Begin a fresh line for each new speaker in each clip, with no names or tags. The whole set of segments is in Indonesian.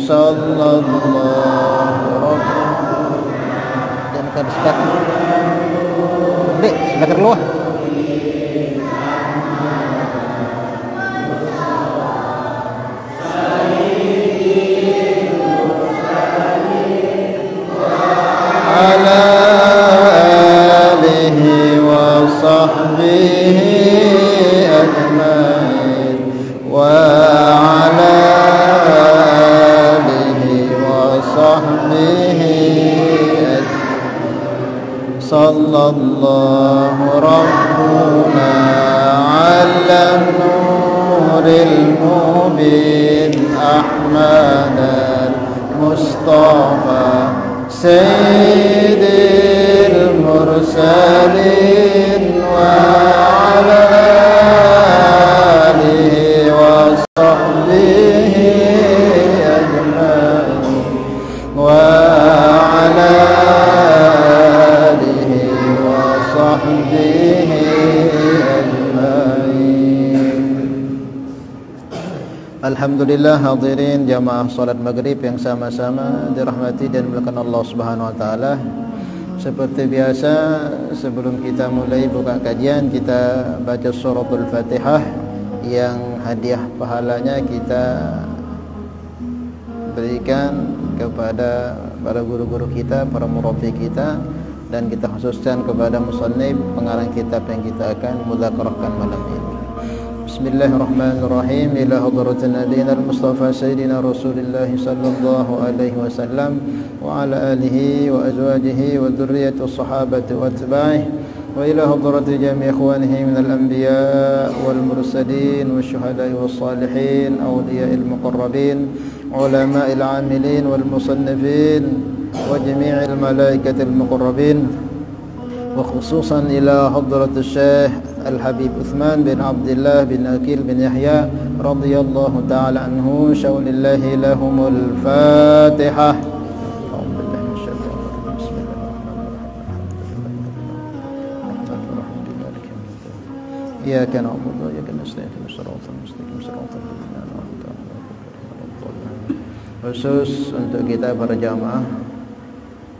sallallahu jangan kedekat dek sudah keluar ala alihi wa sahbihi ajmain wa ala alihi wa sahbihi sallallahu rabbuna ala nuril mubin ahmad al-mustafa sayyidil mursalin wa ala alihi wa sahbihi ajmain wa ala alihi wa sahbihi ajmain. Alhamdulillah hadirin jamaah salat maghrib yang sama-sama dirahmati dan dimuliakan Allah Subhanahu wa taala. Seperti biasa sebelum kita mulai buka kajian, kita baca suratul Fatihah yang hadiah pahalanya kita berikan kepada para guru-guru kita, para murabbi kita, dan kita khususkan kepada musannif pengarang kitab yang kita akan mudzakarahkan malam ini. Bismillahirrahmanirrahim. Ila hadratin nabiyina al-mustafa sayyidina Rasulillah sallallahu alaihi wasallam wa ala alihi wa azwajihi wa dhurriyyati was-sahabati wa atba'ihi wa ila hadrati jami' ikhwanihi min al-anbiya wal mursalin wasyuhada'i was-salihin awliya'il muqarrabin ulama'il 'amilin wal musannifin wa jami'il malaikatil muqarrabin wa khususan ila hadrati syekh Al-Habib Uthman bin Abdullah bin Akil bin Yahya radhiyallahu ta'ala anhu syaulillahi lahumul Fatihah. Iyyaka na'budu wa iyyaka nasta'in ihdinas siratal mustaqim siratal ladzina an'amta 'alaihim. Khusus untuk kita para jamaah,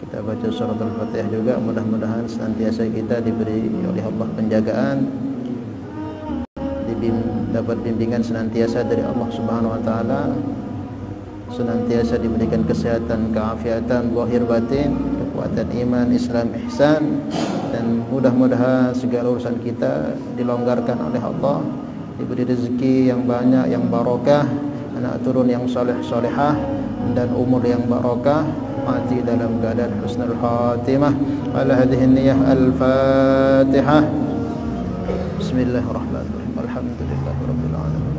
kita baca surat Al-Fatihah juga, mudah-mudahan senantiasa kita diberi oleh Allah penjagaan, dapat bimbingan senantiasa dari Allah Subhanahu wa taala, senantiasa diberikan kesehatan, keafiatan zahir batin, kekuatan iman, Islam, ihsan, dan mudah-mudahan segala urusan kita dilonggarkan oleh Allah, diberi rezeki yang banyak, yang barokah, anak turun yang saleh salehah, dan umur yang barokah, mati dalam keadaan husnul khatimah. Ala hadhihi niyyah al-Fatihah. Bismillahirrahmanirrahim. Alhamdulillahirabbil alamin.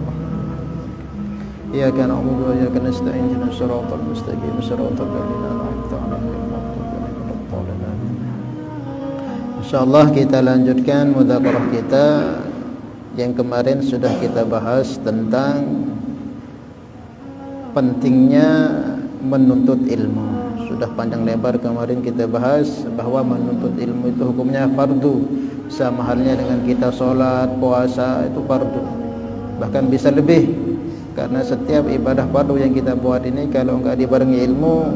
Iyyaka na'budu wa iyyaka nasta'in ihdinas siratal mustaqim siratal ladzina an'amta 'alaihim ghairil maghdubi 'alaihim. Insyaallah kita lanjutkan mudzakarah kita yang kemarin sudah kita bahas tentang pentingnya menuntut ilmu. Sudah panjang lebar kemarin kita bahas bahwa menuntut ilmu itu hukumnya fardu, sama halnya dengan kita sholat, puasa itu fardu, bahkan bisa lebih, karena setiap ibadah fardu yang kita buat ini kalau enggak dibarengi ilmu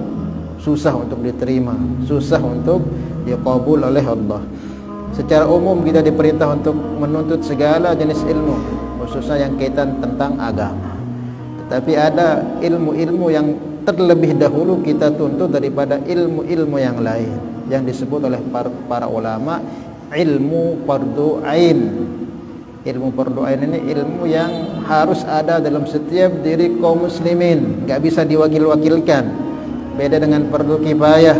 susah untuk diterima, susah untuk diqabul oleh Allah. Secara umum kita diperintah untuk menuntut segala jenis ilmu, khususnya yang kaitan tentang agama. Tetapi ada ilmu-ilmu yang terlebih dahulu kita tuntut daripada ilmu-ilmu yang lain, yang disebut oleh para ulama ilmu fardu ain. Ilmu fardu ain ini ilmu yang harus ada dalam setiap diri kaum muslimin, enggak bisa diwakil-wakilkan. Beda dengan fardu kifayah.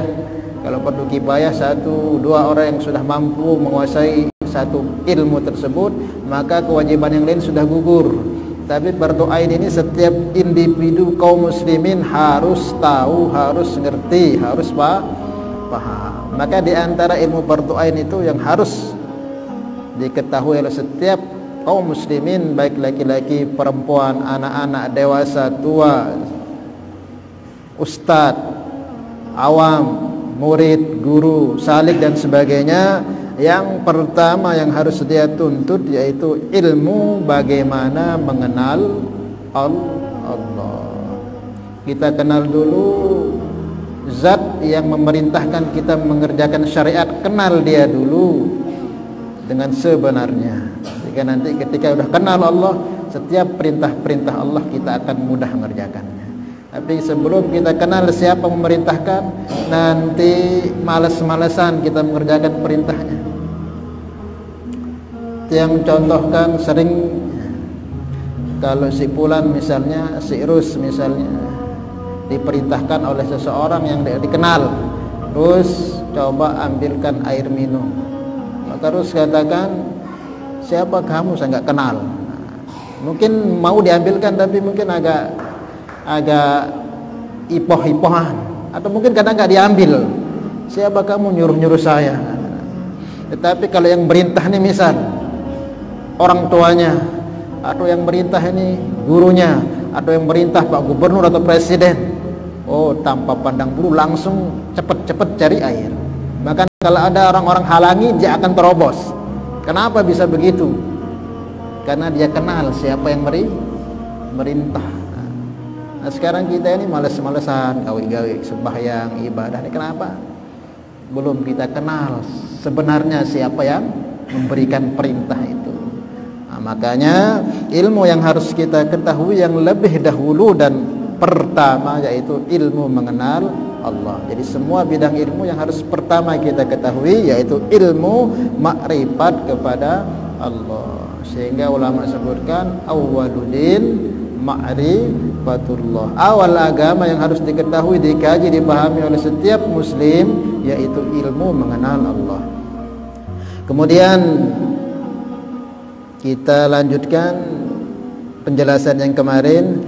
Kalau fardu kifayah satu dua orang yang sudah mampu menguasai satu ilmu tersebut, maka kewajiban yang lain sudah gugur. Tapi fardu ain ini setiap individu kaum muslimin harus tahu, harus ngerti, harus paham. Maka di antara ilmu fardu ain itu yang harus diketahui oleh setiap kaum muslimin, baik laki-laki, perempuan, anak-anak, dewasa, tua, ustadz, awam, murid, guru, salik dan sebagainya. Yang pertama yang harus dia tuntut yaitu ilmu bagaimana mengenal Allah. Kita kenal dulu zat yang memerintahkan kita mengerjakan syariat, kenal dia dulu dengan sebenarnya. Jika nanti ketika sudah kenal Allah, setiap perintah-perintah Allah kita akan mudah mengerjakannya. Tapi sebelum kita kenal siapa memerintahkan, nanti malas-malasan kita mengerjakan perintahnya. Yang contohkan sering, kalau si Fulan misalnya, si Rus misalnya, diperintahkan oleh seseorang yang dikenal, terus coba ambilkan air minum, maka Rus katakan, siapa kamu, saya nggak kenal. Mungkin mau diambilkan tapi mungkin agak ipoh-ipohan, atau mungkin kadang nggak diambil. Siapa kamu nyuruh-nyuruh saya? Tetapi kalau yang merintah ini misal orang tuanya, atau yang merintah ini gurunya, atau yang merintah Pak Gubernur atau Presiden, oh tanpa pandang bulu langsung cepat-cepat cari air. Bahkan kalau ada orang-orang halangi, dia akan terobos. Kenapa bisa begitu? Karena dia kenal siapa yang merintah. Nah sekarang kita ini malas-malasan, gawe-gawe, sembahyang, ibadah. Ini kenapa? Belum kita kenal sebenarnya siapa yang memberikan perintah itu. Nah, makanya ilmu yang harus kita ketahui yang lebih dahulu dan pertama yaitu ilmu mengenal Allah. Jadi semua bidang ilmu yang harus pertama kita ketahui yaitu ilmu makrifat kepada Allah. Sehingga ulama sebutkan awwaluddin ma'rifatullah. Awal agama yang harus diketahui, dikaji, dipahami oleh setiap muslim yaitu ilmu mengenal Allah. Kemudian kita lanjutkan penjelasan yang kemarin.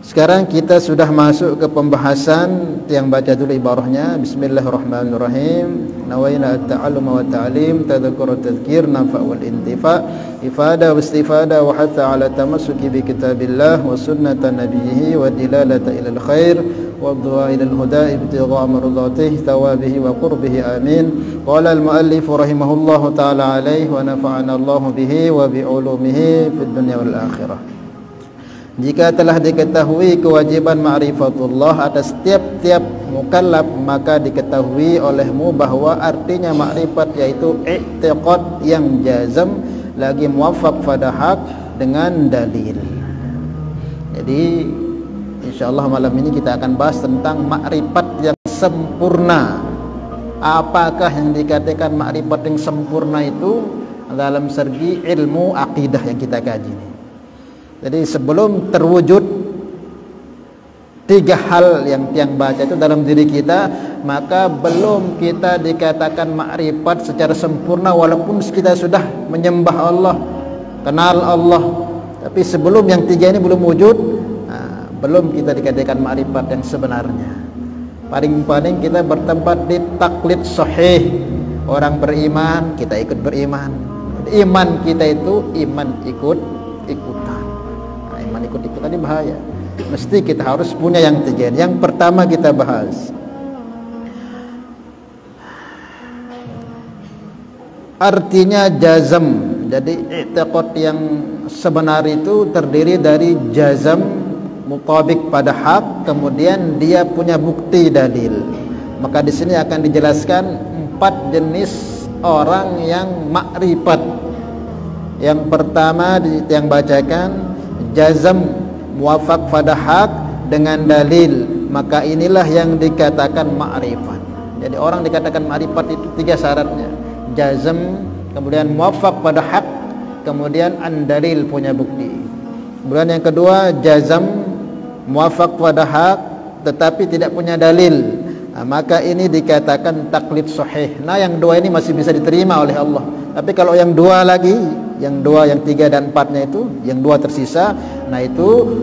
Sekarang kita sudah masuk ke pembahasan. Yang baca dulu ibarahnya. Bismillahirrahmanirrahim. Nawaina at-ta'allum wa ta'lim, tadhakkur tadhkir, nafa' wal intifa', ifada wa istifada, wa hatta ala tamassuki bi kitabillah wa sunnata nabiyhi wa dilalata ila al-khair wa du'a ila al-huda ibtigha' mardatihi thawabihi wa qurbihi amin. Qala al-muallif rahimahullahu ta'ala alayhi wa nafa'ana Allahu bihi wa bi ulumihi fid dunya wal akhirah. Jika telah diketahui kewajiban ma'rifatullah atas tiap-tiap mukallaf, maka diketahui olehmu bahwa artinya ma'rifat yaitu i'tiqad yang jazam lagi muwaffaq pada hak dengan dalil. Jadi insyaallah malam ini kita akan bahas tentang ma'rifat yang sempurna. Apakah yang dikatakan ma'rifat yang sempurna itu dalam segi ilmu akidah yang kita kaji. Jadi sebelum terwujud tiga hal yang tiang baca itu dalam diri kita, maka belum kita dikatakan makrifat secara sempurna walaupun kita sudah menyembah Allah, kenal Allah. Tapi sebelum yang tiga ini belum wujud, belum kita dikatakan makrifat yang sebenarnya. Paling-paling kita bertempat di taklid sahih. Orang beriman, kita ikut beriman. Iman kita itu iman ikut-ikutan. Ikut-ikutan ini bahaya. Mesti kita harus punya yang tiga. Yang pertama kita bahas artinya jazam. Jadi i'tiqad yang sebenar itu terdiri dari jazam, mutabik pada hak, kemudian dia punya bukti dalil. Maka di sini akan dijelaskan 4 jenis orang yang makrifat. Yang pertama yang bacakan jazam muwafaq pada hak dengan dalil, maka inilah yang dikatakan ma'rifat. Jadi orang dikatakan ma'rifat itu 3 syaratnya: jazam, kemudian muwafaq pada hak, kemudian an-dalil punya bukti. Kemudian yang kedua jazam muwafaq pada hak tetapi tidak punya dalil, maka ini dikatakan taklid sahih. Nah yang dua ini masih bisa diterima oleh Allah. Tapi kalau yang dua lagi, yang 3 dan 4-nya itu, yang 2 tersisa, nah itu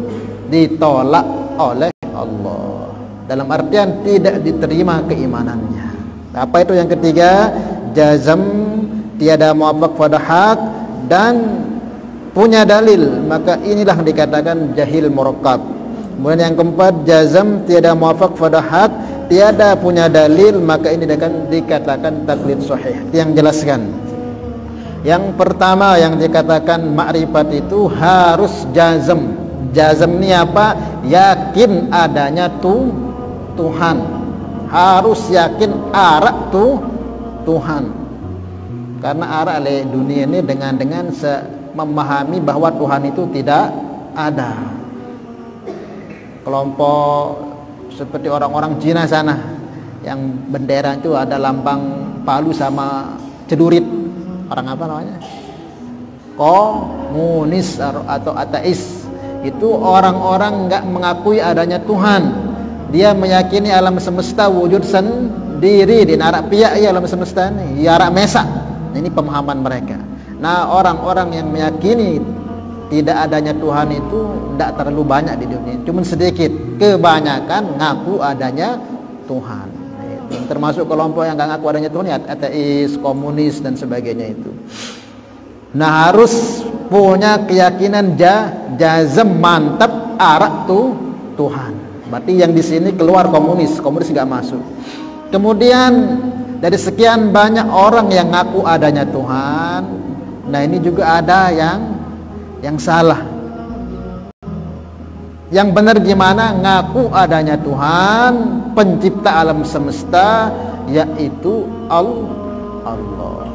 ditolak oleh Allah. Dalam artian tidak diterima keimanannya. Apa itu yang ketiga? Jazam, tiada muwafaq pada hak dan punya dalil, maka inilah dikatakan jahil murakkab. Kemudian yang keempat, jazam tiada muwafaq pada hak, tiada punya dalil, maka ini akan dikatakan taklid sahih. Yang jelaskan. Yang pertama yang dikatakan makrifat itu harus jazam, Jazm ini apa? Yakin adanya Tuhan. Harus yakin arak Tuhan. Karena arak oleh dunia ini dengan memahami bahwa Tuhan itu tidak ada. Kelompok seperti orang-orang Cina sana yang bendera itu ada lambang palu sama cedurit. Orang apa namanya? Komunis atau ateis. Itu orang-orang enggak mengakui adanya Tuhan. Dia meyakini alam semesta wujud sendiri. Di narak piak ya alam semesta ini, ya arak mesak. Ini pemahaman mereka. Nah, orang-orang yang meyakini tidak adanya Tuhan itu tidak terlalu banyak di dunia, cuma sedikit. Kebanyakan ngaku adanya Tuhan. Itu termasuk kelompok yang nggak ngaku adanya Tuhan, ya ateis, komunis dan sebagainya itu. Nah, harus punya keyakinan jazm mantap arak Tuhan. Berarti yang di sini keluar komunis nggak masuk. Kemudian dari sekian banyak orang yang ngaku adanya Tuhan, nah ini juga ada yang salah. Yang benar gimana? Ngaku adanya Tuhan pencipta alam semesta, yaitu Allah.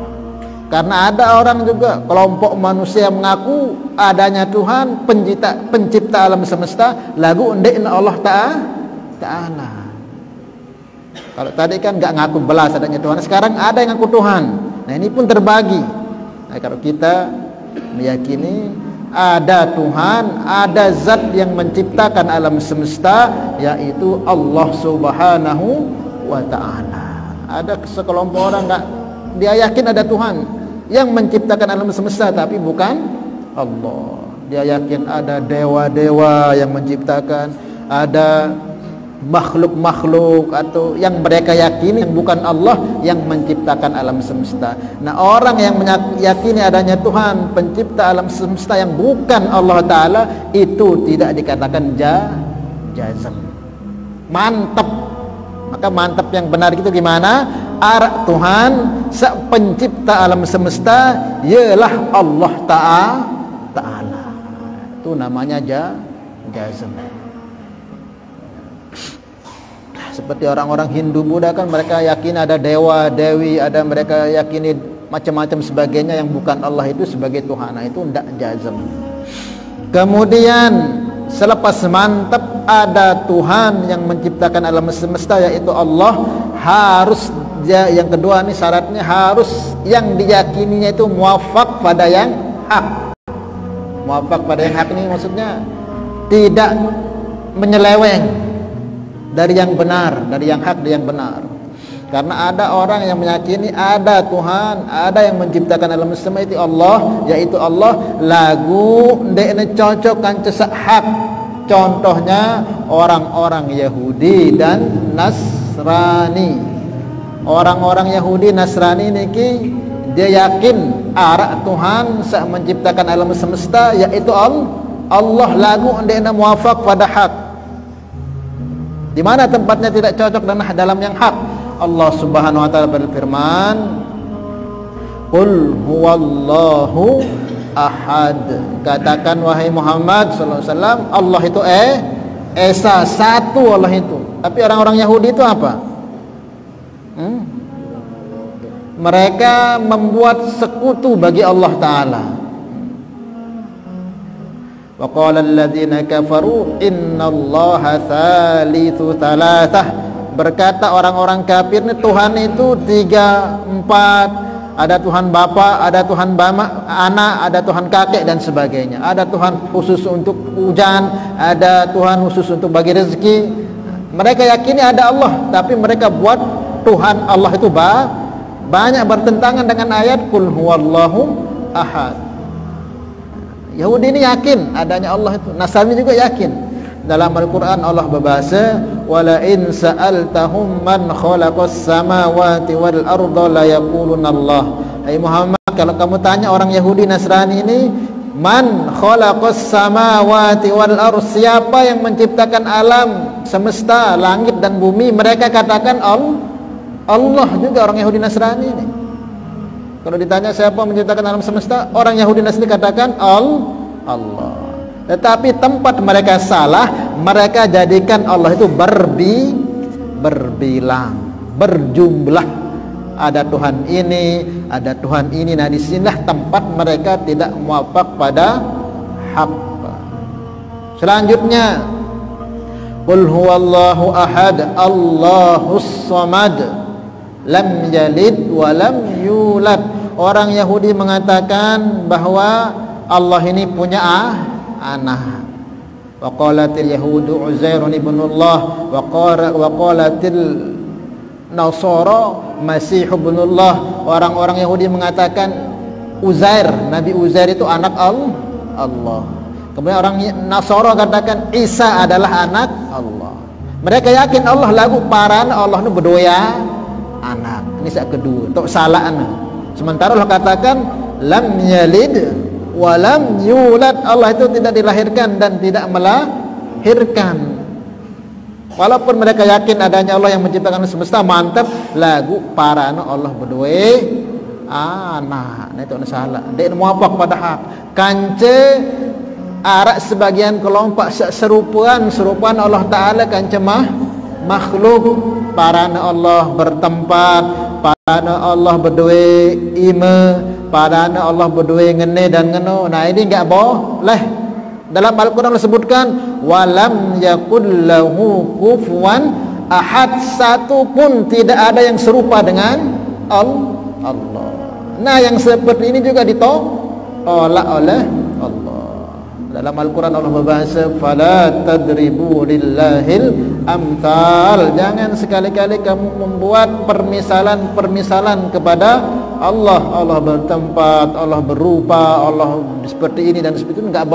Karena ada orang juga kelompok manusia yang mengaku adanya Tuhan pencipta alam semesta, lagu ndekna Allah Ta'ala. Kalau tadi kan nggak ngaku belas adanya Tuhan, sekarang ada yang ngaku Tuhan. Nah ini pun terbagi. Nah, kalau kita meyakini ada Tuhan, ada zat yang menciptakan alam semesta, yaitu Allah Subhanahu wa Ta'ala. Ada sekelompok orang nggak, dia yakin ada Tuhan yang menciptakan alam semesta, tapi bukan Allah. Dia yakin ada dewa-dewa yang menciptakan, ada makhluk-makhluk atau yang mereka yakini yang bukan Allah yang menciptakan alam semesta. Nah, orang yang meyakini adanya Tuhan pencipta alam semesta yang bukan Allah Ta'ala, itu tidak dikatakan jazm. Mantap. Maka mantap yang benar itu gimana? Arak Tuhan pencipta alam semesta ialah Allah Ta'ala. Itu namanya jazm. Seperti orang-orang Hindu Buddha kan, mereka yakin ada dewa, dewi, ada mereka yakini macam-macam sebagainya yang bukan Allah itu sebagai Tuhan. Nah, itu tidak jazm. Kemudian selepas mantap ada Tuhan yang menciptakan alam semesta, yaitu Allah, harus yang kedua nih syaratnya harus yang diyakininya itu muwafaq pada yang hak. Muwafaq pada yang hak ini maksudnya tidak menyeleweng dari yang benar, dari yang hak, dari yang benar. Karena ada orang yang meyakini ada Tuhan, ada yang menciptakan alam semesta itu Allah, yaitu Allah, lagu ndekne cocok kan cesak hak. Contohnya orang-orang Yahudi dan Nasrani. Orang-orang Yahudi Nasrani niki dia yakin arak Tuhan sak menciptakan alam semesta, yaitu Allah, lagu ndekne muwafaq pada hak. Di mana tempatnya tidak cocok dalam yang hak? Allah Subhanahu wa Ta'ala berfirman, "Qul huwallahu ahad." Katakan wahai Muhammad sallallahu alaihi wasallam, Allah itu esa, satu Allah itu. Tapi orang-orang Yahudi itu apa? Mereka membuat sekutu bagi Allah Ta'ala. Wa qala alladziina kafaru innallaha tsalitsu tsalatsah. Berkata orang-orang kafir ini Tuhan itu 3, 4. Ada Tuhan Bapa, ada Tuhan anak, ada Tuhan kakek dan sebagainya. Ada Tuhan khusus untuk hujan, ada Tuhan khusus untuk bagi rezeki. Mereka yakini ada Allah, tapi mereka buat Tuhan Allah itu banyak bertentangan dengan ayat Qul huwallahu ahad. Yahudi ini yakin adanya Allah itu, Nasrani juga yakin. Dalam Al-Quran Allah berbahasa, wala in sa'altahum man khalaqas samawati wal arda la yaquluna Allah. Hai Muhammad, kalau kamu tanya orang Yahudi Nasrani ini, man khalaqas samawati wal arda, siapa yang menciptakan alam semesta, langit dan bumi, mereka katakan Allah juga orang Yahudi Nasrani ini. Kalau ditanya siapa menciptakan alam semesta, orang Yahudi Nasrani katakan Allah. Tetapi tempat mereka salah, mereka jadikan Allah itu berbilang, berjumlah. Ada Tuhan ini, ada Tuhan ini. Nah, disinilah tempat mereka tidak muafak pada hak. Selanjutnya, qul huwallahu ahad, Allahus samad, lam yalid wa lam yulad. Orang Yahudi mengatakan bahwa Allah ini punya anak. Wa qalatil yahudu Uzairun ibnullah wa qalatil Nasara Masih ibnullah. Orang-orang Yahudi mengatakan Uzair, Nabi Uzair itu anak Allah. Kemudian orang Nasara katakan Isa adalah anak Allah. Mereka yakin Allah lagu paran Allah itu berdua anak. Ini sak kedua, tok salah anak. Sementara Allah katakan lam yalid wa lam yulad, Allah itu tidak dilahirkan dan tidak melahirkan. Walaupun mereka yakin adanya Allah yang menciptakan semesta, mantap lagu parana Allah berdua anak. Nah, itu salah. Dia muafak pada hak. Kance arak sebagian kelompok serupaan Allah Taala kance makhluk. Parana Allah bertempat, parana Allah berdua ima, parana Allah berdua ngene dan ngeno. Nah, ini enggak boleh. Dalam Al-Quran disebutkan walam yakul lahu kufuwan ahad, satu pun tidak ada yang serupa dengan Allah. Nah, yang seperti ini juga ditolak oleh Allah. Dalam Al-Quran Allah berbahasa fala tadribu lillahil amthal, jangan sekali-kali kamu membuat permisalan kepada Allah. Allah bertempat, Allah berupa, Allah seperti ini dan seperti itu, enggak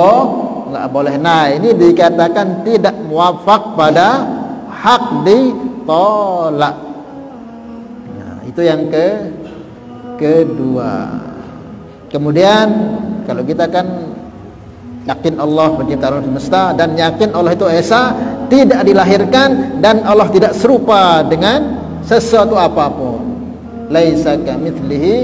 boleh. Nah, ini dikatakan tidak muafak pada hak, ditolak. Nah, itu yang kedua. Kemudian kalau kita kan yakin Allah pencipta alam semesta dan yakin Allah itu esa, tidak dilahirkan dan Allah tidak serupa dengan sesuatu apapun. Laisa kamitslihi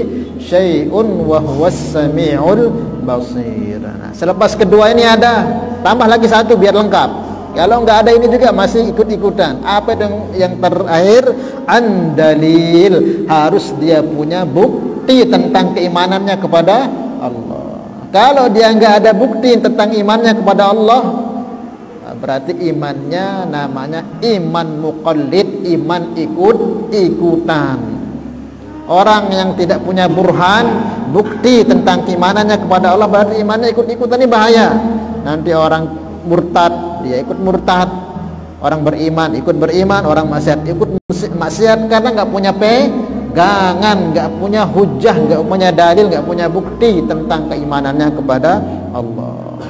syai'un wa huwas samiul basir. Nah, selepas kedua ini ada, tambah lagi satu biar lengkap. Kalau enggak ada ini juga masih ikut-ikutan. Apa yang terakhir? Andalil, harus dia punya bukti tentang keimanannya kepada Allah. Kalau dia enggak ada bukti tentang imannya kepada Allah, berarti imannya namanya iman muqallid, iman ikut-ikutan. Orang yang tidak punya burhan, bukti tentang keimanannya kepada Allah, berarti imannya ikut-ikutan. Ini bahaya. Nanti orang murtad, dia ikut murtad. Orang beriman ikut beriman, orang maksiat ikut maksiat karena enggak punya pegangan, enggak punya hujah, enggak punya dalil, enggak punya bukti tentang keimanannya kepada Allah.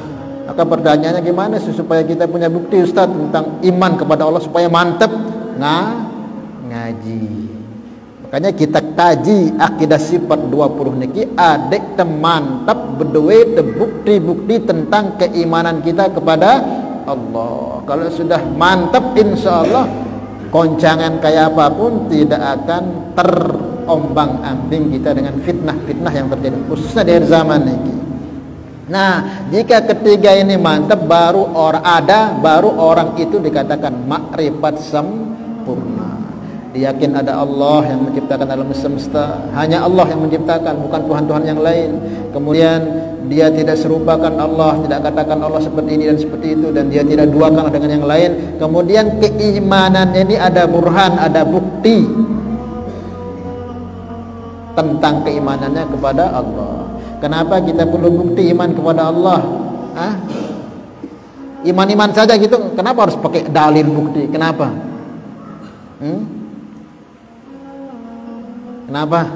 Maka pertanyaannya gimana sih supaya kita punya bukti Ustaz tentang iman kepada Allah supaya mantep? Ngaji. Makanya kita kaji akidah sifat 20 niki adek temantap berdua bukti-bukti tentang keimanan kita kepada Allah. Kalau sudah mantap, insya Allah koncangan kayak apapun tidak akan terombang-ambing kita dengan fitnah-fitnah yang terjadi khususnya di akhir zaman ini. Nah, jika ketiga ini mantap, baru orang itu dikatakan makrifat sempurna. Dia yakin ada Allah yang menciptakan alam semesta, hanya Allah yang menciptakan, bukan Tuhan-Tuhan yang lain. Kemudian dia tidak serupakan Allah, tidak katakan Allah seperti ini dan seperti itu, dan dia tidak duakan dengan yang lain. Kemudian keimanannya ini ada burhan, ada bukti tentang keimanannya kepada Allah. Kenapa kita perlu bukti iman kepada Allah? Iman-iman saja gitu, kenapa harus pakai dalil bukti? Kenapa? Kenapa?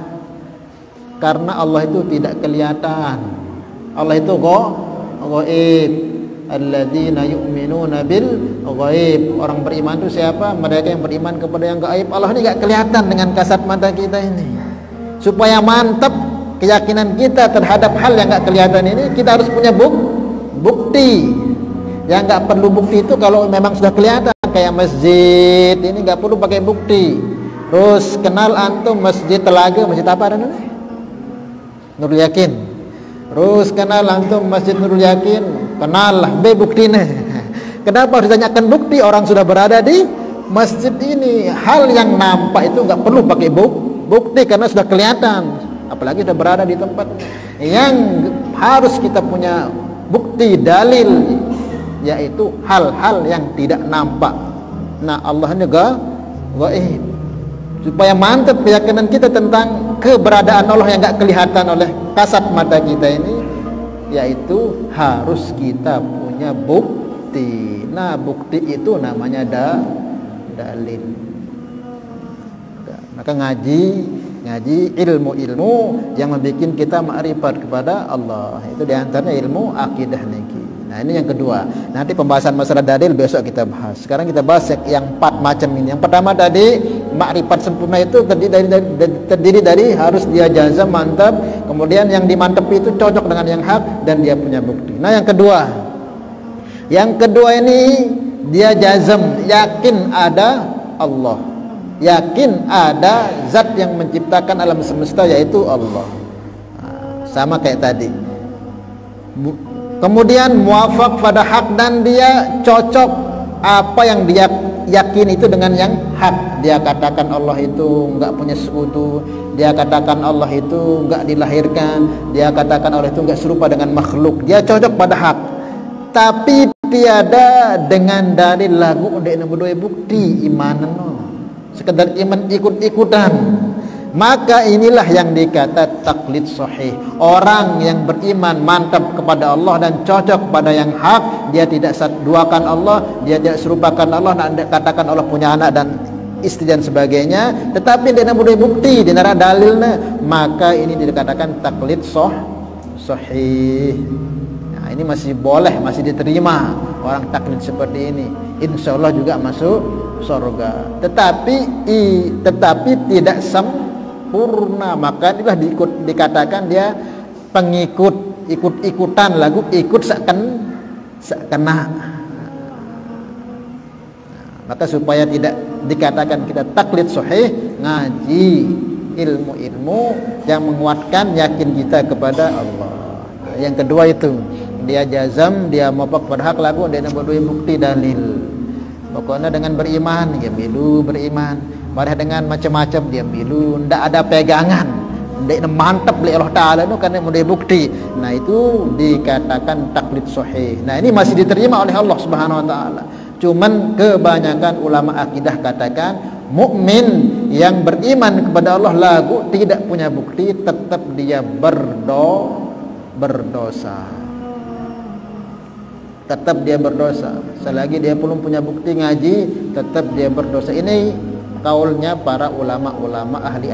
Karena Allah itu tidak kelihatan. Allah itu ghaib. Alladzina yu'minuna bil ghaib. Orang beriman itu siapa? Mereka yang beriman kepada yang gaib. Allah ini enggak kelihatan dengan kasat mata kita ini. Supaya mantap keyakinan kita terhadap hal yang enggak kelihatan ini, kita harus punya bukti. Yang enggak perlu bukti itu kalau memang sudah kelihatan, kayak masjid ini enggak perlu pakai bukti. Terus kenal antum masjid Telaga, masjid apa namanya? Nurul Yakin. Terus kenal antum masjid Nurul Yakin, kenal lah, B bukti nih. Kenapa harus ditanyakan bukti? Orang sudah berada di masjid ini. Hal yang nampak itu nggak perlu pakai bukti karena sudah kelihatan. Apalagi sudah berada di tempat. Yang harus kita punya bukti dalil, yaitu hal-hal yang tidak nampak. Nah, Allah ini gaib. Supaya mantap keyakinan kita tentang keberadaan Allah yang nggak kelihatan oleh kasat mata kita ini, yaitu harus kita punya bukti. Nah, bukti itu namanya dalil. Maka ngaji ilmu-ilmu yang membuat kita ma'rifat kepada Allah. Itu diantaranya ilmu akidah niki. Nah, ini yang kedua. Nanti pembahasan masalah dalil besok kita bahas. Sekarang kita bahas yang 4 macam ini. Yang pertama tadi, makrifat sempurna itu terdiri dari harus dia jazam, mantap. Kemudian yang dimantapi itu cocok dengan yang hak dan dia punya bukti. Nah, yang kedua ini dia jazam, yakin ada Allah, yakin ada zat yang menciptakan alam semesta, yaitu Allah. Nah, sama kayak tadi. Kemudian muafak pada hak, dan dia cocok apa yang dia yakin itu dengan yang hak. Dia katakan Allah itu enggak punya sekutu, dia katakan Allah itu enggak dilahirkan, dia katakan Allah itu enggak serupa dengan makhluk. Dia cocok pada hak, tapi tiada dengan dalil lagu ndek nembudoi bukti iman sekedar iman ikut-ikutan. Maka inilah yang dikata taklid sahih. Orang yang beriman mantap kepada Allah dan cocok pada yang hak, dia tidak duakan Allah, dia tidak serupakan Allah, tidak katakan Allah punya anak dan istri dan sebagainya, tetapi dia tidak bukti, dia tidak dalilnya, maka ini dikatakan taklid sahih. Nah, ini masih boleh, masih diterima orang taklid seperti ini. Insya Allah juga masuk surga. Tetapi tidak sempurna. Maka inilah dikatakan dia pengikut, ikut-ikutan lagu, ikut sekena. Maka supaya tidak dikatakan kita taklid sahih, ngaji ilmu-ilmu yang menguatkan yakin kita kepada Allah. Nah, yang kedua itu dia jazam, dia mopok pada hak lagu, dia berdua bukti dalil. Pokoknya dengan beriman, dia milu beriman. Pada dengan macam-macam dia milu, ndak ada pegangan, ndak mantap oleh Allah Taala itu karena mau bukti. Nah, itu dikatakan taklid sahih. Nah, ini masih diterima oleh Allah Subhanahu wa taala. Cuman kebanyakan ulama akidah katakan mukmin yang beriman kepada Allah lagu tidak punya bukti, tetap dia berdosa. Tetap dia berdosa. Selagi dia belum punya bukti ngaji, tetap dia berdosa. Ini kaulnya para ulama-ulama ahli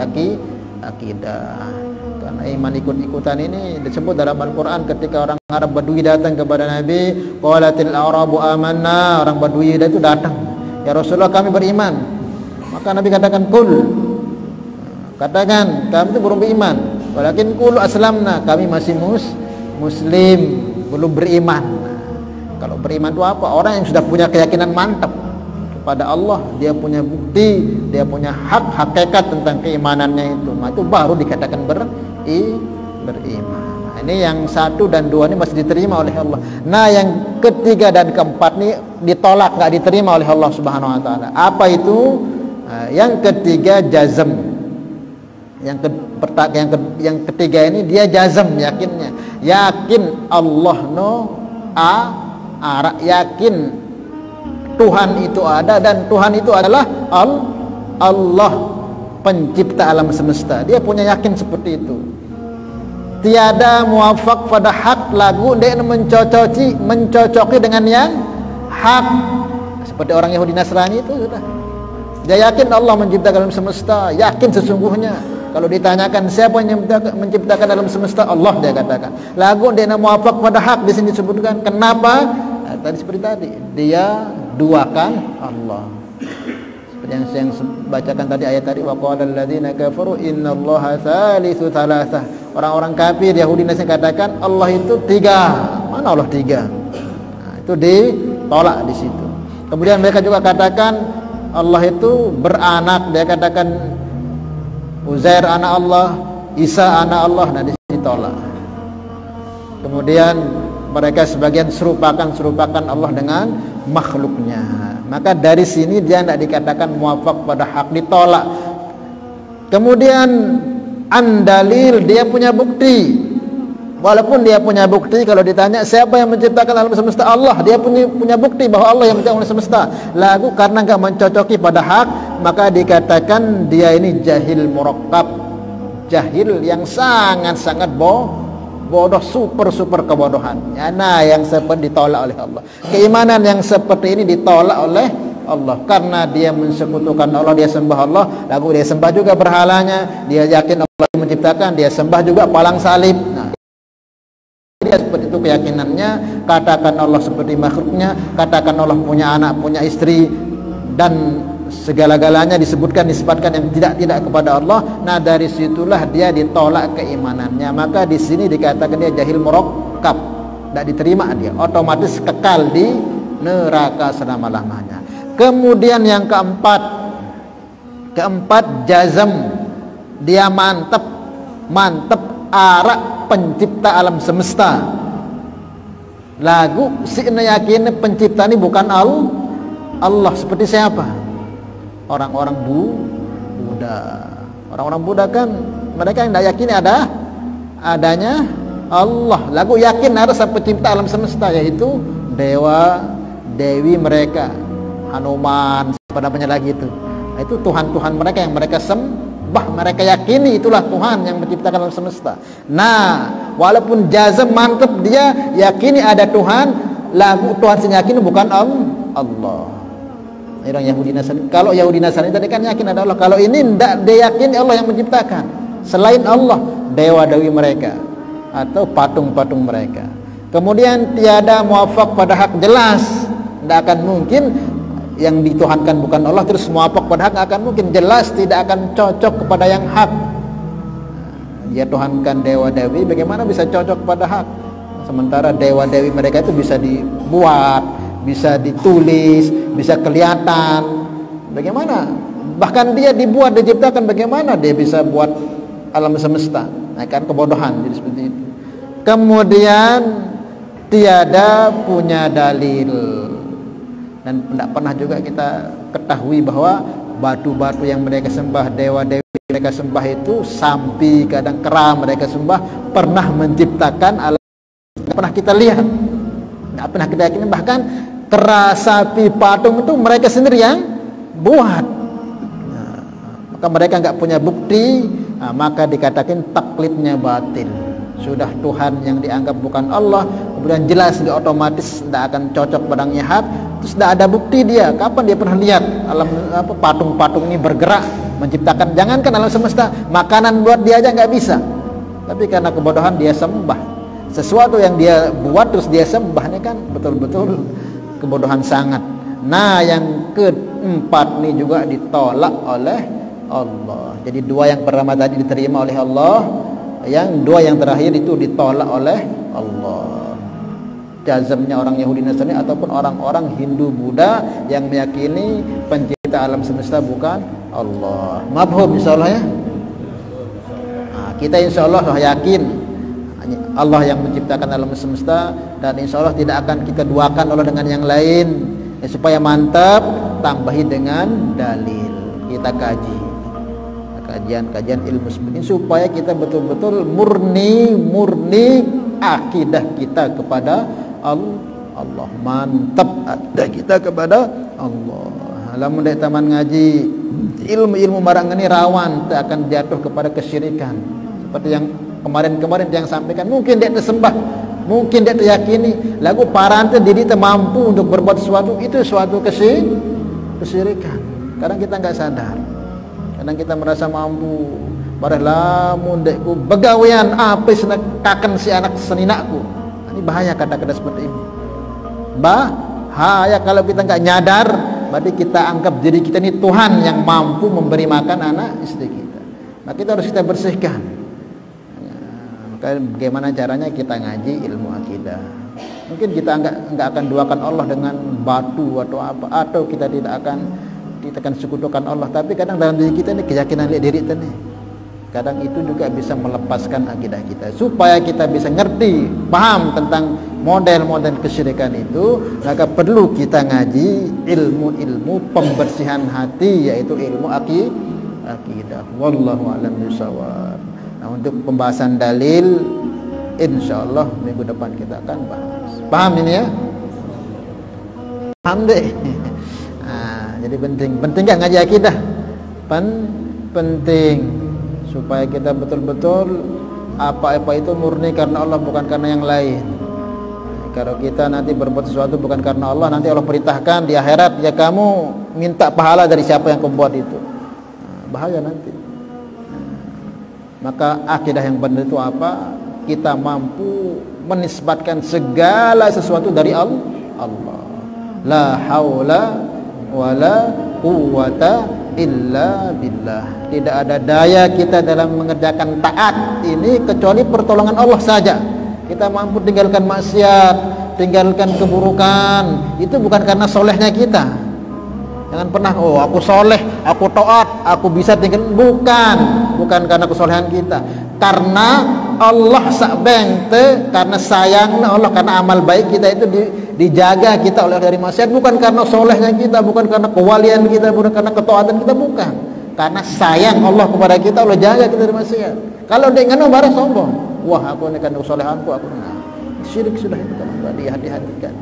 akidah. Karena iman ikut-ikutan ini disebut dalam Al-Quran ketika orang Arab Badui datang kepada Nabi, qalatil a'rabu amanna, orang Badui itu datang, ya Rasulullah kami beriman. Maka Nabi katakan katakan kami itu belum beriman, walakin qul aslamna, kami masih muslim, belum beriman. Kalau beriman itu apa? Orang yang sudah punya keyakinan mantap kepada Allah, dia punya bukti, dia punya hak hakikat tentang keimanannya itu, maka itu baru dikatakan beriman. Nah, ini yang 1 dan 2 ini masih diterima oleh Allah. Nah, yang ketiga dan keempat ini ditolak, nggak diterima oleh Allah Subhanahu wa taala. Apa itu? Nah, yang ketiga jazm. Yang ketiga ini dia jazm, yakinnya. Yakin Allah yakin Tuhan itu ada dan Tuhan itu adalah Allah pencipta alam semesta. Dia punya yakin seperti itu. Tiada muafak pada hak lagu dia mencocoki dengan yang hak. Seperti orang Yahudi Nasrani itu sudah. Dia yakin Allah menciptakan alam semesta, yakin sesungguhnya. Kalau ditanyakan siapa yang menciptakan alam semesta, Allah, dia katakan. Lagu dia muafak pada hak, di sini disebutkan. Kenapa? Nah, tadi seperti tadi, dia duakan Allah. Seperti yang saya bacakan tadi ayat tadi, wa qala alladziina kafaru innallaha tsalitsu tsalatsah. Orang-orang kafir Yahudi Nasrani katakan Allah itu 3. Mana Allah 3? Nah, itu ditolak di situ. Kemudian mereka juga katakan Allah itu beranak, dia katakan Uzair anak Allah, Isa anak Allah. Nah, di sini ditolak. Kemudian mereka sebagian serupakan Allah dengan makhluknya. Maka dari sini dia tidak dikatakan muwafaq pada hak, ditolak. Kemudian andalil, dia punya bukti. Walaupun dia punya bukti, kalau ditanya siapa yang menciptakan alam semesta, Allah, dia punya bukti bahwa Allah yang menciptakan alam semesta. Lalu karena enggak mencocoki pada hak, maka dikatakan dia ini jahil murakkab, jahil yang sangat-sangat bodoh, super kebodohan. Nah, yang seperti ditolak oleh Allah. Keimanan yang seperti ini ditolak oleh Allah karena dia mensekutukan Allah, dia sembah Allah, lalu dia sembah juga berhalanya, dia yakin Allah yang menciptakan, dia sembah juga palang salib. Nah, dia seperti itu keyakinannya. Katakan Allah seperti makhluknya, katakan Allah punya anak, punya istri, dan segala-galanya disebutkan yang tidak kepada Allah. Nah, dari situlah dia ditolak keimanannya. Maka di sini dikatakan dia jahil murakkab, tidak diterima, dia otomatis kekal di neraka selama-lamanya. Kemudian yang keempat jazm, dia mantep arak pencipta alam semesta. Lagu si yakin pencipta ini bukan Allah. Seperti siapa? Orang-orang Buddha. Orang-orang Buddha kan mereka yang tidak yakin adanya Allah. Lagu yakin ada sang pencipta alam semesta, yaitu dewa dewi mereka, Hanuman, pada banyak lagi itu. Itu Tuhan mereka yang mereka sembah, mereka yakini itulah Tuhan yang menciptakan alam semesta. Nah, walaupun jazm mantep, dia yakini ada Tuhan, lagu Tuhan sing yakini bukan Allah. Orang Yahudi Nasrani, kalau Yahudi Nasrani tadi kan yakin ada Allah, kalau ini tidak, dia yakin Allah yang menciptakan selain Allah, dewa-dewi mereka atau patung-patung mereka. Kemudian tiada muwafaq pada hak, jelas tidak akan mungkin yang dituhankan bukan Allah terus muwafaq pada hak, akan mungkin, jelas tidak akan cocok kepada yang hak. Dia tuhankan dewa-dewi, bagaimana bisa cocok pada hak? Sementara dewa-dewi mereka itu bisa dibuat, bisa ditulis, bisa kelihatan. Bagaimana? Bahkan dia dibuat, diciptakan, bagaimana dia bisa buat alam semesta? Nah, kan kebodohan jadi seperti itu. Kemudian tiada punya dalil, dan tidak pernah juga kita ketahui bahwa batu-batu yang mereka sembah, dewa-dewi mereka sembah itu, sampi, kadang kera mereka sembah, pernah menciptakan alam. Tidak pernah kita lihat, tidak pernah kita yakini. Bahkan kera, sapi, patung itu mereka sendiri yang buat. Nah, maka mereka nggak punya bukti. Nah, maka dikatakan taklidnya batil. Sudah Tuhan yang dianggap bukan Allah, kemudian jelas dia otomatis tidak akan cocok padangnya hak. Terus tidak ada bukti dia. Kapan dia pernah lihat alam patung-patung ini bergerak menciptakan? Jangankan alam semesta, makanan buat dia aja nggak bisa. Tapi karena kebodohan dia sembah sesuatu yang dia buat terus dia sembah. Ini kan betul-betul kebodohan sangat. Nah, yang keempat ini juga ditolak oleh Allah. Jadi dua yang pertama tadi diterima oleh Allah, yang dua yang terakhir itu ditolak oleh Allah. Jazmnya orang Yahudi Nasrani ataupun orang-orang Hindu Buddha yang meyakini pencipta alam semesta bukan Allah. Mafhum insyaallah ya. Nah, kita insyaallah yakin Allah yang menciptakan alam semesta, dan insyaallah tidak akan kita duakan Allah dengan yang lain. Supaya mantap, tambahi dengan dalil. Kita kaji kajian ilmu seperti ini supaya kita betul-betul murni akidah kita kepada Allah. Mantap akidah kita kepada Allah. Lamun dari taman ngaji ilmu barang ini rawan akan jatuh kepada kesyirikan. Seperti yang kemarin yang sampaikan, mungkin dia tersembah, mungkin dia teryakini lagu paranten diri mampu untuk berbuat sesuatu, itu suatu kesyirikan. Kadang kita nggak sadar, kadang kita merasa mampu, padahal lamun dekku begawean apa senekakan si anak seninakku. Ini bahaya kata-kata seperti ini. Bahaya kalau kita nggak nyadar, berarti kita anggap diri kita ini Tuhan yang mampu memberi makan anak istri kita. Nah, kita harus bersihkan. Bagaimana caranya kita ngaji ilmu akidah? Mungkin kita enggak akan duakan Allah dengan batu atau apa, atau kita akan sekutukan Allah. Tapi kadang dalam diri kita ini keyakinan diri kita nih, kadang itu juga bisa melepaskan akidah kita, supaya kita bisa ngerti, paham tentang model-model kesyirikan itu, maka perlu kita ngaji ilmu-ilmu pembersihan hati, yaitu ilmu akidah. Wallahu a'lam bishawab. Nah, untuk pembahasan dalil insyaallah minggu depan kita akan bahas. Paham ini ya? Paham deh. Nah, jadi penting nggak ngaji akidah? Penting supaya kita betul-betul apa-apa itu murni karena Allah, bukan karena yang lain. Kalau kita nanti berbuat sesuatu bukan karena Allah, nanti Allah perintahkan di akhirat, ya kamu minta pahala dari siapa yang kamu buat itu. Bahaya nanti. Maka akidah yang benar itu apa? Kita mampu menisbatkan segala sesuatu dari Allah. La haula wala quwwata illa billah. Tidak ada daya kita dalam mengerjakan taat ini kecuali pertolongan Allah saja. Kita mampu tinggalkan maksiat, tinggalkan keburukan, itu bukan karena solehnya kita. Jangan pernah, oh aku soleh, aku taat, aku bisa tinggal. Bukan karena kesolehan kita. Karena Allah sakbengte, karena sayangnya Allah, karena amal baik kita itu dijaga kita oleh dari maksiat, bukan karena solehnya kita, bukan karena kewalian kita, bukan karena ketaatan kita, bukan. Karena sayang Allah kepada kita, Allah jaga kita dari maksiat. Kalau dia nganu baru sombong. Wah, aku ini kan kesolehanku, aku syirik sudah itu kan hati-hatikan.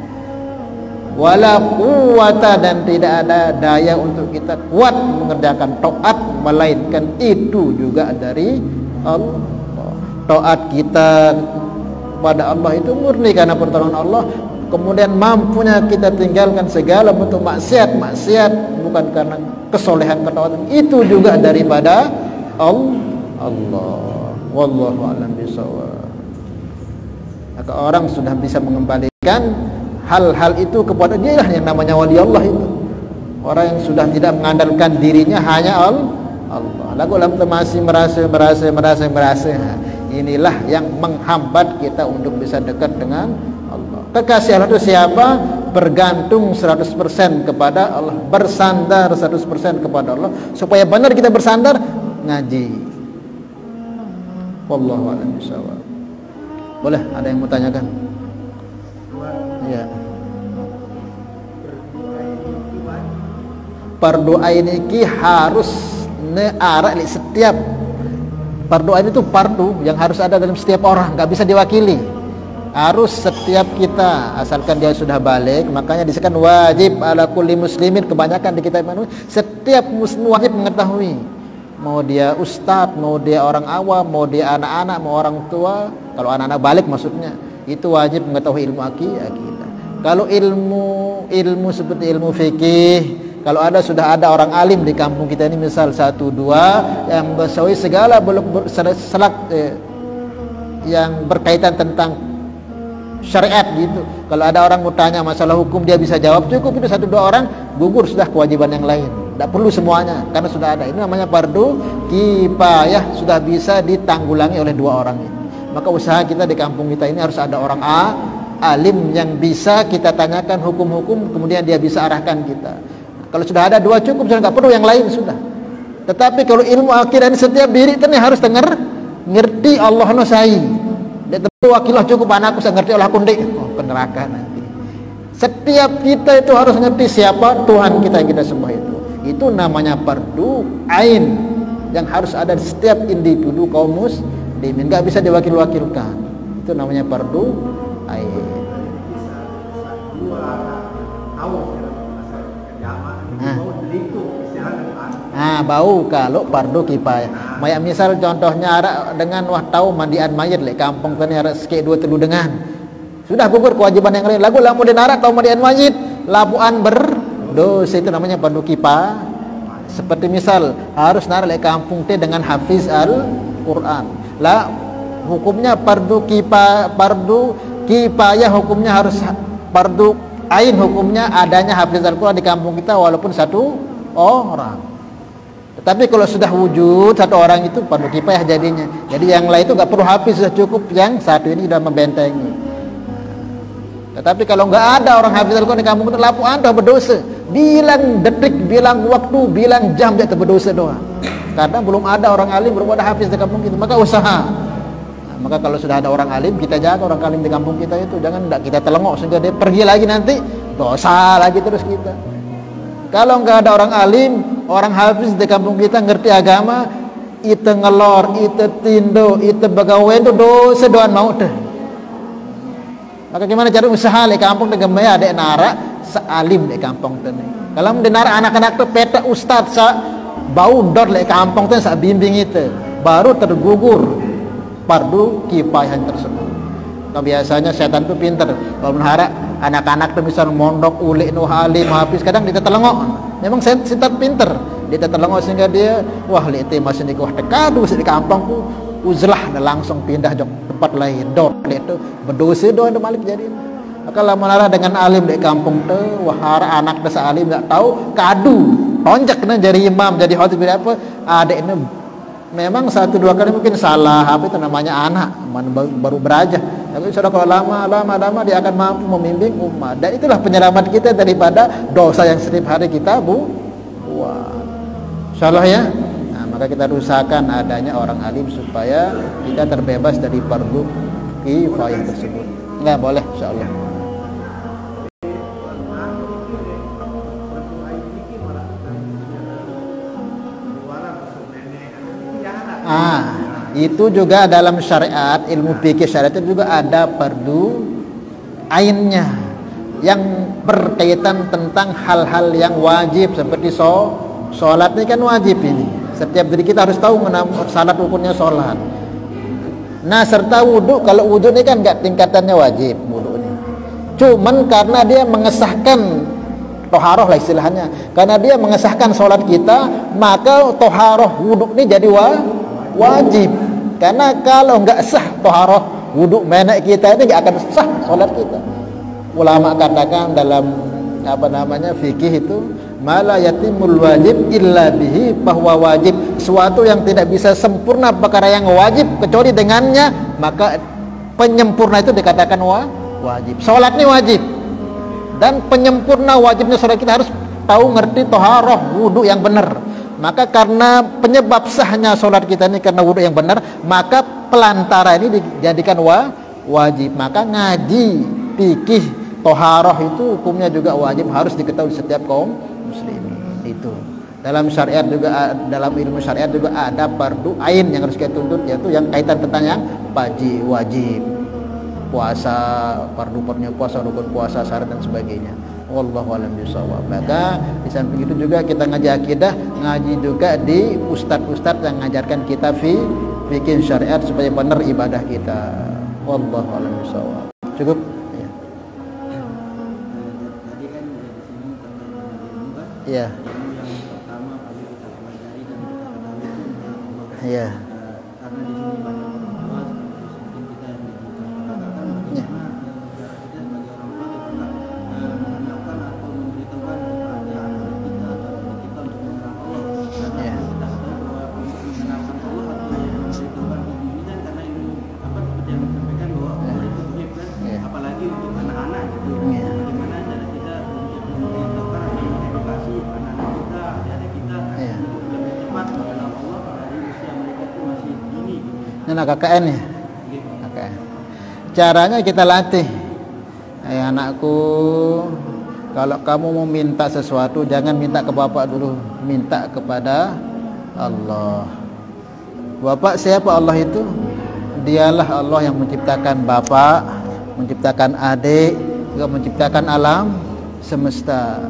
Wala quwwata, dan tidak ada daya untuk kita kuat mengerjakan taat, melainkan itu juga dari Allah. Taat kita kepada Allah itu murni karena pertolongan Allah. Kemudian mampunya kita tinggalkan segala bentuk maksiat bukan karena kesolehan ketaatan, itu juga daripada Allah. Wallahu a'lam bishawab. Maka orang sudah bisa mengembalikan hal-hal itu kepada dia lah yang namanya wali Allah itu. Orang yang sudah tidak mengandalkan dirinya hanya Allah. Lagu masih merasa. Inilah yang menghambat kita untuk bisa dekat dengan Allah. Kekasih Allah itu siapa? Bergantung 100% kepada Allah, bersandar 100% kepada Allah. Supaya benar kita bersandar, ngaji. Wallahu a'lam bishawab. Boleh, ada yang mau tanyakan? Ya. Fardu ain iki harus neara di setiap. Fardu ain itu fardu yang harus ada dalam setiap orang, nggak bisa diwakili. Harus setiap kita, asalkan dia sudah balik. Makanya disebutkan wajib ala kulli muslimin, kebanyakan di kitab manusia. Setiap muslim wajib mengetahui. Mau dia ustadz, mau dia orang awam, mau dia anak-anak, mau orang tua. Kalau anak-anak balik maksudnya, itu wajib mengetahui ilmu akidah. Kalau ilmu seperti ilmu fikih, kalau sudah ada orang alim di kampung kita ini, misal 1, 2 yang mengetahui segala yang berkaitan tentang syariat gitu. Kalau ada orang mau tanya masalah hukum, dia bisa jawab, cukup itu 1, 2 orang, gugur sudah kewajiban yang lain. Tidak perlu semuanya, karena sudah ada. Ini namanya fardu kifayah, sudah bisa ditanggulangi oleh 2 orang ini. Maka usaha kita di kampung kita ini harus ada orang alim yang bisa kita tanyakan hukum-hukum, kemudian dia bisa arahkan kita. Kalau sudah ada 2 cukup, sudah nggak perlu yang lain sudah. Tetapi kalau ilmu akidah ini setiap diri kan harus dengar, ngerti Allah no sai. Dia tentu wakilah cukup anakku saya ngerti Allah kundik, ke neraka nanti. Setiap kita itu harus ngerti siapa Tuhan kita yang kita sembah itu. Itu namanya fardu ain yang harus ada di setiap individu kaum muslimin, nggak bisa diwakil-wakilkan. Itu namanya fardu ain. Bau kalau fardu kifayah. Maya misal contohnya ada dengan wah tahu mandian mayit lek kampung kan ada sekek 2 telu dengan. Sudah gugur kewajiban yang lain. Lagu lamu denara tahu mandian mayit, labuan berdosa, itu namanya fardu kifayah. Seperti misal harus nara lek kampung teh dengan hafiz Al-Qur'an. Lah hukumnya fardu kifayah hukumnya harus fardu ain hukumnya adanya hafiz Al-Qur'an di kampung kita walaupun 1 orang. Tetapi kalau sudah wujud 1 orang itu fardu kifayah jadinya. Jadi yang lain itu nggak perlu hafiz, sudah cukup yang 1 ini sudah membentengi. Tetapi kalau nggak ada orang hafiz Al-Qur'an di kampung itu, lapu anda berdosa. Bilang detik, bilang waktu, bilang jam dia berdosa doang. Karena belum ada orang alim, belum ada hafiz di kampung itu. Maka usaha. Maka kalau sudah ada orang alim, kita jaga orang alim di kampung kita itu, jangan kita telengok sehingga dia pergi lagi, nanti dosa lagi terus kita. Kalau nggak ada orang alim, orang hafiz di kampung kita ngerti agama, itu ngelor, itu tindo, itu begawe itu dosa doan mau deh. Maka gimana cara usaha di kampung dengan maya ada nara sealim di kampung tu. Kalau mendengar anak-anak tu peta ustad sa bau dor di kampung tu sa bimbing itu, baru tergugur fardu kifayah tersebut. Kalau biasanya setan tu pintar, kalau menharap anak-anak tu misal mondok ulik nu halim hafiz, kadang dia telengok. Memang setan pintar, dia telengok sehingga dia wah lete masih di kuah tekadu di kampung tu uzlah dan langsung pindah jok tempat lain. Dor itu berdosa doa itu malik jadi. Maka lama-lama dengan alim di kampung tu wahara anak desa alim tak tahu kadu tonjak kena jadi imam jadi khatib apa adik ini memang 1-2 kali mungkin salah, apa itu namanya anak baru beraja, tapi sudah kalau lama dia akan mampu membimbing umat, dan itulah penyelamat kita daripada dosa yang setiap hari kita buat. Insyaallah ya. Nah, maka kita usahakan adanya orang alim supaya kita terbebas dari fardu kifayah tersebut. Enggak boleh insyaallah. Itu juga dalam syariat, ilmu fikih syariat itu juga ada fardu ainnya yang berkaitan tentang hal-hal yang wajib seperti sholat ini kan wajib ini. Setiap diri kita harus tahu syarat rukunnya sholat. Nah, serta wudhu, kalau wudhu ini kan enggak tingkatannya wajib wudhu ini. Cuman karena dia mengesahkan toharoh lah istilahnya, karena dia mengesahkan sholat kita, maka toharoh wudhu ini jadi wajib. Karena kalau enggak sah toharoh wudhu menek kita ini enggak akan sah sholat kita. Ulama katakan dalam fikih itu mala yatimul wajib illa bihi, bahwa wajib sesuatu yang tidak bisa sempurna perkara yang wajib kecuali dengannya, maka penyempurna itu dikatakan wajib. Sholat ini wajib, dan penyempurna wajibnya sholat kita harus tahu ngerti toharoh wudhu yang benar. Maka karena penyebab sahnya sholat kita ini karena wudhu yang benar, maka pelantara ini dijadikan wajib. Maka ngaji fikih toharoh itu hukumnya juga wajib, harus diketahui setiap kaum muslimin. Itu dalam syariat juga, dalam ilmu syariat juga ada fardu ain yang harus kita tuntut, yaitu yang kaitan tentang yang wajib, puasa, fardu puasa, rukun puasa, syarat dan sebagainya. Wallahu a'lam bishawab. Maka di samping itu juga kita ngaji akidah, ngaji juga di ustadz-ustadz yang ngajarkan kita fikih syariat supaya benar ibadah kita. Wallahu a'lam bishawab. Cukup? Ya.
Tadi kan di sini terkait dengan ilmu kan?
Iya.
Yang pertama kali kita pelajari dan kita ketahui Allah.
Iya.
Karena di sini banyak orang tua, mungkin kita yang dikatakan bagaimana cara kita sebagai orang tua kita mengenalkan atau memberitahukan kepada anak kita atau anak kita untuk mengenal Allah. Karena kita tahu bahwa untuk mengenalkan Allah atau memberitahukan ilmu ini kan karena ilmu seperti yang disampaikan bahwa Allah itu gaib kan, apalagi untuk anak-anak gitu. Bagaimana cara kita untuk memberitahukan atau mengedukasi anak-anak kita, adik-adik kita untuk lebih cepat mengenal Allah dari usia mereka itu masih dini.
Ini anak KKN ya? KKN. Caranya kita latih. Anakku, kalau kamu mau minta sesuatu, jangan minta ke bapak dulu, minta kepada Allah. Bapak siapa Allah itu? Dialah Allah yang menciptakan bapak, menciptakan adik, juga menciptakan alam semesta.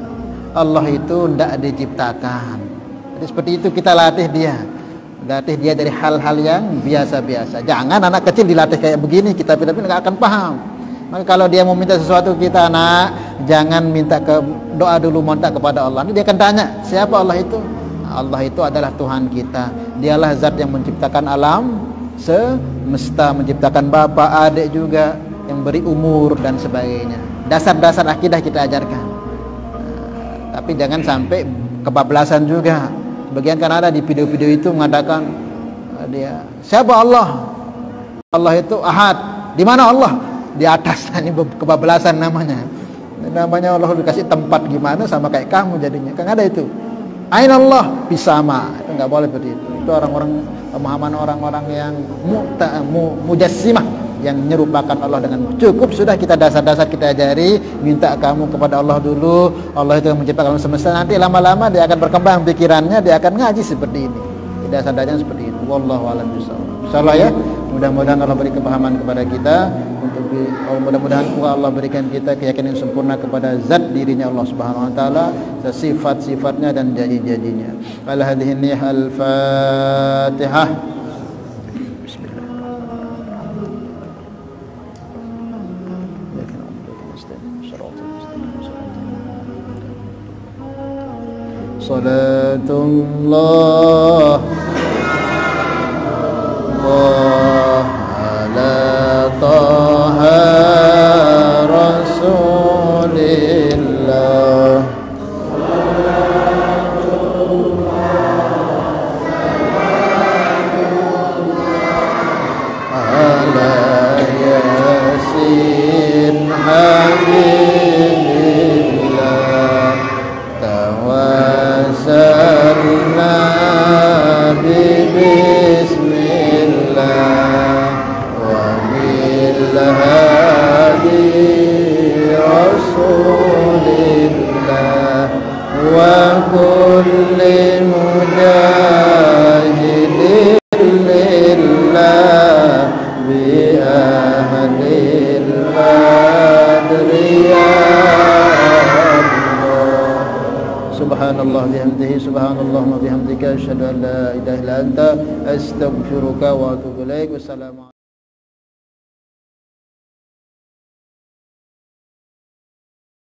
Allah itu tidak diciptakan. Jadi seperti itu kita latih dia dari hal-hal yang biasa-biasa. Jangan anak kecil dilatih kayak begini, kita nggak akan paham. Maka kalau dia mau minta sesuatu kita, anak jangan minta ke doa dulu, minta kepada Allah. Nanti dia akan tanya, siapa Allah itu? Allah itu adalah Tuhan kita. Dialah zat yang menciptakan alam semesta, menciptakan bapak, adik juga, yang beri umur dan sebagainya. Dasar-dasar akidah kita ajarkan. Tapi jangan sampai kebablasan juga. Sebagian kan ada di video-video itu mengatakan dia, siapa Allah? Allah itu ahad. Di mana Allah? Di atas. Ini kebablasan namanya. Namanya Allah dikasih tempat gimana, sama kayak kamu jadinya. Kan ada itu. Aina Allah bisama. Itu enggak boleh seperti itu. itu orang-orang pemahaman orang-orang yang mujassimah, yang menyerupakan Allah dengan cukup sudah kita dasar-dasar kita ajari, minta kamu kepada Allah dulu, Allah itu yang menciptakan alam semesta, nanti lama-lama dia akan berkembang pikirannya, dia akan ngaji seperti ini, dasar-dasarnya seperti itu. Wallahu a'lam bishawab. Insyaallah ya, mudah-mudahan Allah beri kepahaman kepada kita, mudah-mudahan Allah berikan kita keyakinan sempurna kepada zat dirinya Allah Subhanahu wa taala, sifat-sifatnya dan janji-janjinya. Al-hadhihi al-Fatihah. Salatullah ala taha rasulillah ala yasin habibillah tawassalna bismillah wa bil hadi rasulillah wa kulli mujahidin lillah bi ahlil badriyah. Subhanallah bihamdihi, subhanallah wa bihamdika, asyhadu an la ilaha illa anta, astaghfiruka wa atubu ilaik. Wassalamu